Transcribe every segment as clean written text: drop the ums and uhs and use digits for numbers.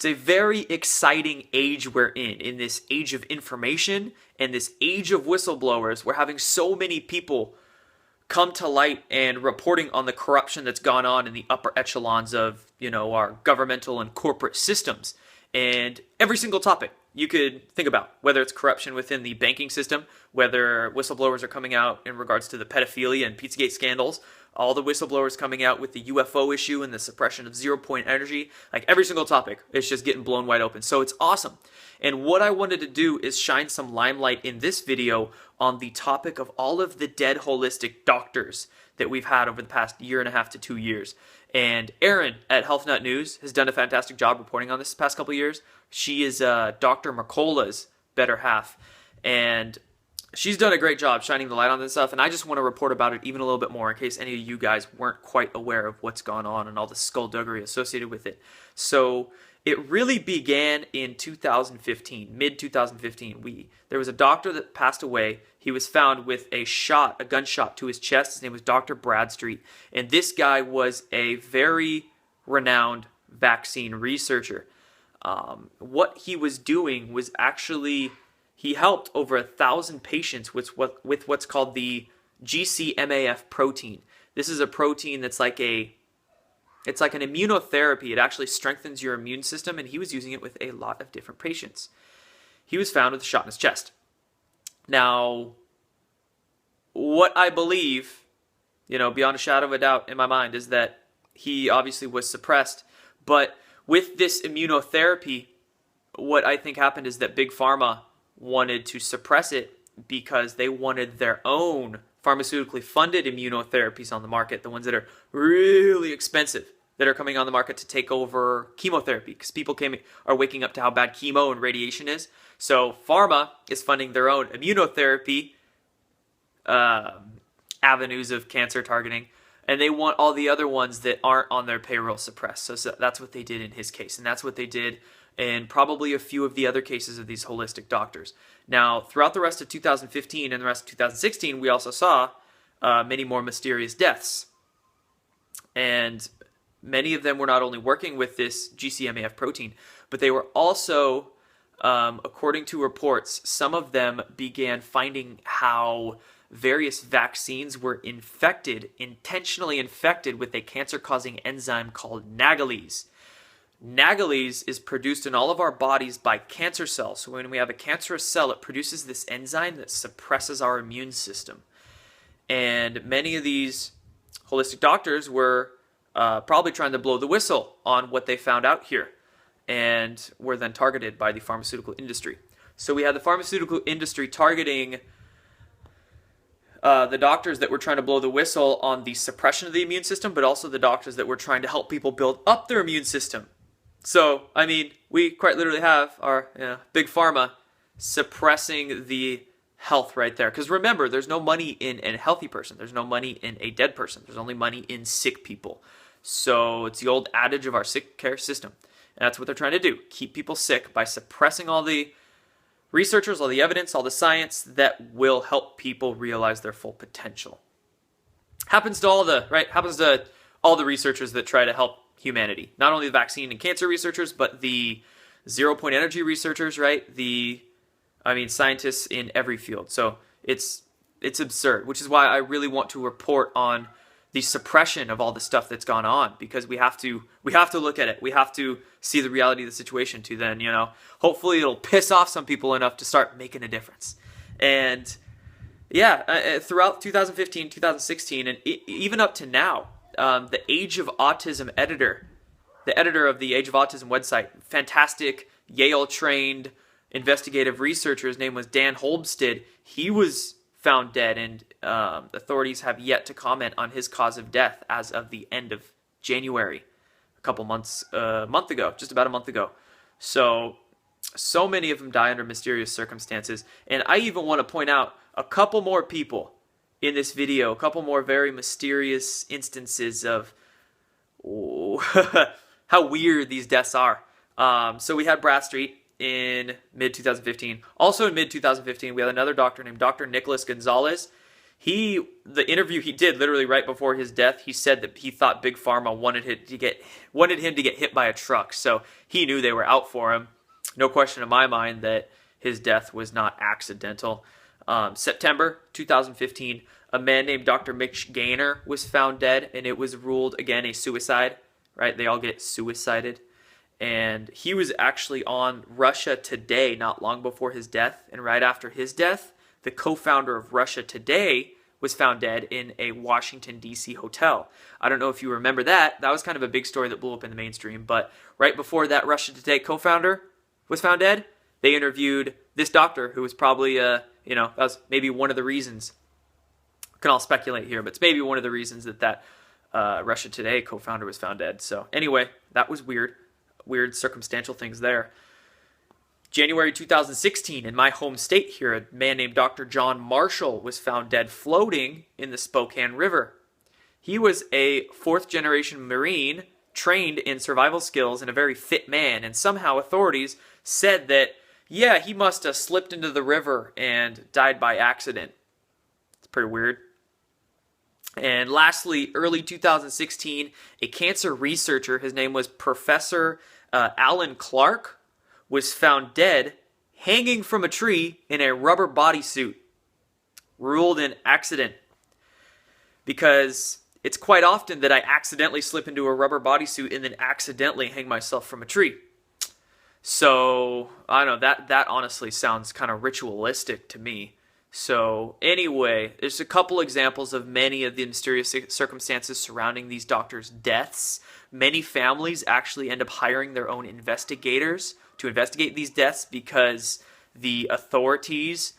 It's a very exciting age we're in this age of information and this age of whistleblowers. We're having so many people come to light and reporting on the corruption that's gone on in the upper echelons of, our governmental and corporate systems. And every single topic you could think about, whether it's corruption within the banking system, whether whistleblowers are coming out in regards to the pedophilia and Pizzagate scandals, all the whistleblowers coming out with the UFO issue and the suppression of zero-point energy, like every single topic is just getting blown wide open. So it's awesome. And what I wanted to do is shine some limelight in this video on the topic of all of the dead holistic doctors that we've had over the past year and a half to 2 years. And Erin at Health Nut News has done a fantastic job reporting on this past couple of years. She is Dr. Mercola's better half. And she's done a great job shining the light on this stuff, and I just want to report about it even a little bit more in case any of you guys weren't quite aware of what's gone on and all the skullduggery associated with it. So it really began in 2015, mid-2015. There was a doctor that passed away. He was found with a gunshot to his chest. His name was Dr. Bradstreet, and this guy was a very renowned vaccine researcher. What he was doing was actually... He helped over 1,000 patients with what's called the GCMAF protein. This is a protein that's like an immunotherapy. It actually strengthens your immune system, and he was using it with a lot of different patients. He was found with a shot in his chest. Now, what I believe, beyond a shadow of a doubt in my mind, is that he obviously was suppressed. But with this immunotherapy, what I think happened is that Big Pharma wanted to suppress it because they wanted their own pharmaceutically funded immunotherapies on the market, the ones that are really expensive, that are coming on the market to take over chemotherapy, because people are waking up to how bad chemo and radiation is. So pharma is funding their own immunotherapy avenues of cancer targeting, and they want all the other ones that aren't on their payroll suppressed. So that's what they did in his case, and that's what they did and probably a few of the other cases of these holistic doctors. Now, throughout the rest of 2015 and the rest of 2016, we also saw many more mysterious deaths. And many of them were not only working with this GCMAF protein, but they were also, according to reports, some of them began finding how various vaccines were intentionally infected with a cancer-causing enzyme called nagalase. Nagalase is produced in all of our bodies by cancer cells. So when we have a cancerous cell, it produces this enzyme that suppresses our immune system. And many of these holistic doctors were probably trying to blow the whistle on what they found out here, and were then targeted by the pharmaceutical industry. So we had the pharmaceutical industry targeting the doctors that were trying to blow the whistle on the suppression of the immune system, but also the doctors that were trying to help people build up their immune system. So, we quite literally have our Big Pharma suppressing the health right there. Because remember, there's no money in a healthy person. There's no money in a dead person. There's only money in sick people. So it's the old adage of our sick care system. And that's what they're trying to do. Keep people sick by suppressing all the researchers, all the evidence, all the science that will help people realize their full potential. Happens to all the researchers that try to help humanity. Not only the vaccine and cancer researchers, but the zero-point energy researchers, right? Scientists in every field. So it's absurd, which is why I really want to report on the suppression of all the stuff that's gone on, because we have to look at it. We have to see the reality of the situation to then, hopefully it'll piss off some people enough to start making a difference. And throughout 2015, 2016, and even up to now, the Age of Autism editor, the editor of the Age of Autism website, fantastic Yale-trained investigative researcher, his name was Dan Holmstead. He was found dead, and authorities have yet to comment on his cause of death as of the end of January, just about a month ago. So many of them die under mysterious circumstances, and I even want to point out a couple more people in this video, a couple more very mysterious instances of how weird these deaths are. So we had Bradstreet in mid-2015. Also in mid-2015, we had another doctor named Dr. Nicholas Gonzalez. The interview he did literally right before his death, he said that he thought Big Pharma wanted him to get hit by a truck. So he knew they were out for him. No question in my mind that his death was not accidental. September 2015, a man named Dr. Mitch Gaynor was found dead, and it was ruled, again, a suicide, right? They all get suicided. And he was actually on Russia Today not long before his death. And right after his death, the co-founder of Russia Today was found dead in a Washington, D.C. hotel. I don't know if you remember that. That was kind of a big story that blew up in the mainstream. But right before that Russia Today co-founder was found dead, they interviewed this doctor who was probably, that was maybe one of the reasons. We can all speculate here, but it's maybe one of the reasons that Russia Today co-founder was found dead. So anyway, that was weird. Weird circumstantial things there. January 2016, in my home state here, a man named Dr. John Marshall was found dead floating in the Spokane River. He was a fourth-generation Marine trained in survival skills and a very fit man, and somehow authorities said that, yeah, he must have slipped into the river and died by accident. It's pretty weird. And lastly, early 2016, a cancer researcher, his name was Professor Alan Clark, was found dead hanging from a tree in a rubber bodysuit. Ruled an accident. Because it's quite often that I accidentally slip into a rubber bodysuit and then accidentally hang myself from a tree. So, I don't know, that honestly sounds kind of ritualistic to me. So, anyway, there's a couple examples of many of the mysterious circumstances surrounding these doctors' deaths. Many families actually end up hiring their own investigators to investigate these deaths because the authorities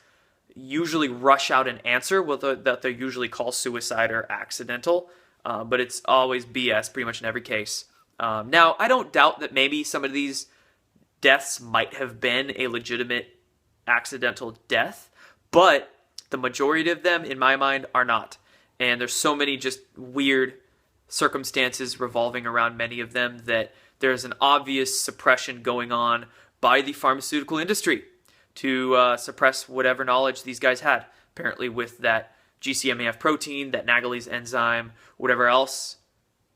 usually rush out an answer that they usually call suicide or accidental, but it's always BS pretty much in every case. Now, I don't doubt that maybe some of these deaths might have been a legitimate accidental death, but the majority of them, in my mind, are not. And there's so many just weird circumstances revolving around many of them that there's an obvious suppression going on by the pharmaceutical industry to suppress whatever knowledge these guys had. Apparently with that GCMAF protein, that Nagelese enzyme, whatever else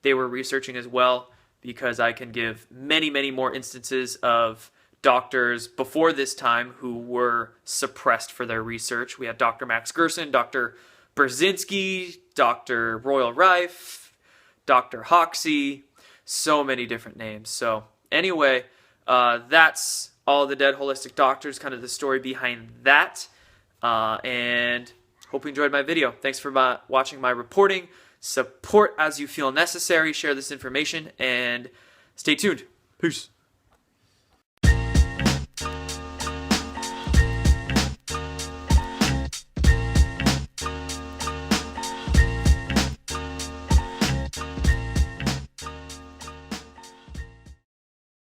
they were researching as well, because I can give many, many more instances of doctors before this time who were suppressed for their research. We had Dr. Max Gerson, Dr. Brzezinski, Dr. Royal Rife, Dr. Hoxie, so many different names. So anyway, that's all the dead holistic doctors, kind of the story behind that. And hope you enjoyed my video. Thanks for watching my reporting. Support as you feel necessary. Share this information and stay tuned. Peace.